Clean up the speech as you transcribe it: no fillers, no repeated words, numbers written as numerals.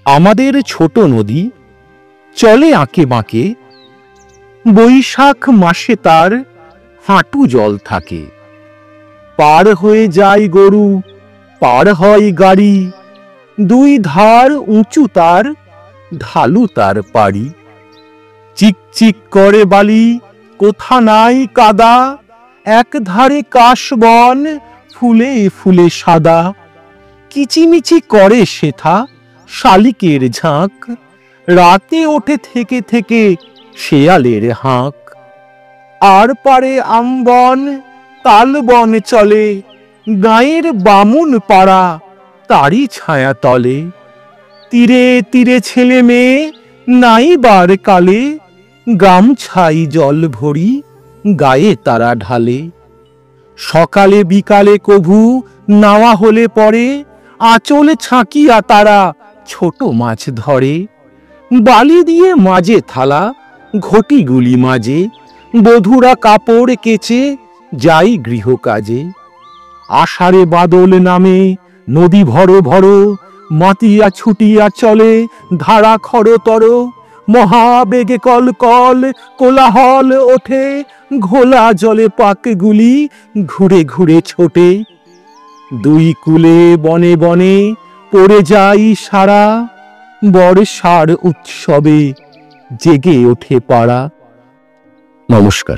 আমাদের ছোট নদী চলে আঁকে বাঁকে, বৈশাখ মাসে তার হাঁটু জল থাকে। পার হয়ে যায় গরু, পার হয় গাড়ি, দুই ধার উঁচু তার, ঢালু তার পাড়ি। চিকচিক করে বালি, কোথা নাই কাদা, এক ধারে কাশবন ফুলে ফুলে সাদা। কিচিমিচি করে সেথা শালিকের ঝাঁক, রাতে ওঠে থেকে থেকে শেয়ালের হাঁক। আর পারে আমবন তালবন চলে, গাঁয়ের বামুন পাড়া তারই ছায়া তলে। তীরে তীরে ছেলে মেয়ে নাইবার কালে, গামছাই জল ভরি গায়ে তারা ঢালে। সকালে বিকালে কভু নাওয়া হলে পরে, আঁচলে ছাঁকিয়া তারা ছোট মাছ ধরে। বালি দিয়ে মাঝে থালা ঘটিগুলি মাঝে, বধূরা কাপড় কেচে যাই গৃহকাজে। আষাঢ়ে বাদল নামে নদী ভরো ভরো, মাতিয়া ছুটিয়া চলে ধারা খরতর। মহাবেগে কল কল কোলাহল ওঠে, ঘোলা জলে পাকগুলি ঘুরে ঘুরে ছোটে। দুই কূলে বনে বনে পড়ে যাই সারা, বর্ষার উৎসবে জেগে ওঠে পাড়া। নমস্কার।